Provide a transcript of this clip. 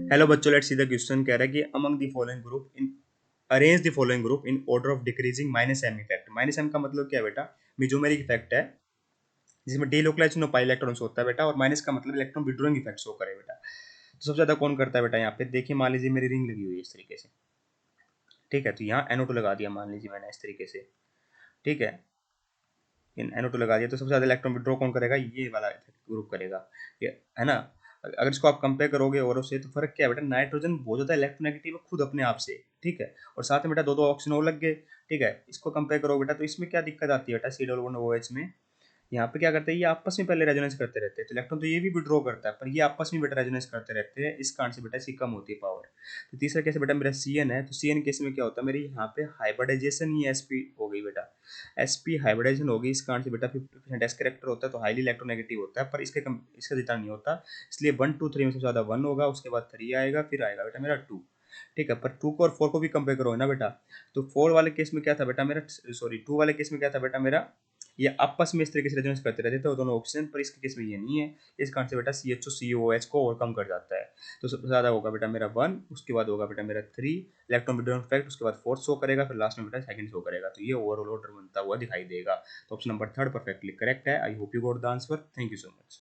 Hello बच्चों, let's see the question. कह रहा है कि among the following group in arrange the following group in order of decreasing minus M effect. Minus M का मतलब क्या है बेटा? मेजोमेरिक इफेक्ट है जिसमें डीलोकलाइजेशन ऑफ पाई इलेक्ट्रॉन्स होता है बेटा, और माइनस का मतलब इलेक्ट्रॉन विड्रॉइंग इफेक्ट शो करे बेटा। तो सबसे ज्यादा कौन करता है बेटा? यहाँ पे देखिए, मान लीजिए मेरी रिंग लगी हुई है इस तरीके से, ठीक है। तो यहाँ NO2 लगा दिया, मान लीजिए मैंने इस तरीके से, ठीक है। इन NO2 लगा दिया तो सबसे ज्यादा इलेक्ट्रॉन विड्रॉ कौन करेगा? ये वाला ग्रुप करेगा, ये है ना। अगर इसको आप कंपेयर करोगे औरों से तो फर्क क्या है बेटा? नाइट्रोजन बहुत ज्यादा इलेक्ट्रोनेगेटिव है खुद अपने आप से, ठीक है। और साथ में बेटा दो दो ऑक्सीजन और लग गए, ठीक है। इसको कंपेयर करो बेटा, तो इसमें क्या दिक्कत आती है बेटा? C+1OH में यहाँ पे क्या करते हैं, ये आपस में पहले रेजोनेंस करते रहते हैं, तो इलेक्ट्रॉन तो ये भी विड्रॉ करता है, पर ये आपस में बेटा रेजोनेंस करते रहते हैं, इस कारण से बेटा इसकी कम होती है पावर। तो तीसरा केस बेटा मेरा CN है, तो CN केस में क्या होता है? मेरी यहाँ पे हाइब्रिडाइजेशन ही SP हो गई बेटा, SP हाइब्रिडाइजेशन होगी, इस कारण से बेटा 50% S कैरेक्टर होता है, तो हाईली इलेक्ट्रोनेगेटिव होता है, पर इसका जितना नहीं होता। इसलिए 1 2 3 में सबसे ज्यादा 1 होगा, उसके बाद 3 आएगा, फिर आएगा बेटा मेरा 2, ठीक है। पर 2 को और 4 को भी कंपेयर करो ना बेटा, तो 4 वाले केस में क्या था बेटा मेरा, सॉरी 2 वाले केस में क्या था बेटा मेरा? ये आपस में इस तरीके से रेजोनेंस करते रहते थे वो दोनों ऑक्सीजन, पर इसके केस में ये नहीं है। इस कारण से बेटा CHO COOH को ओवरकम कर जाता है। तो सबसे ज़्यादा होगा बेटा मेरा 1, उसके बाद होगा बेटा मेरा 3 इलेक्ट्रॉन विड्रॉल इफेक्ट, उसके बाद 4 शो करेगा, फिर लास्ट में बेटा सेकंड शो करेगा। तो ये ओवरऑल ऑर्डर बनता हुआ दिखाई देगा। तो ऑप्शन नंबर 3 परफेक्टली करेक्ट है। I hope you got the answer. Thank you so much.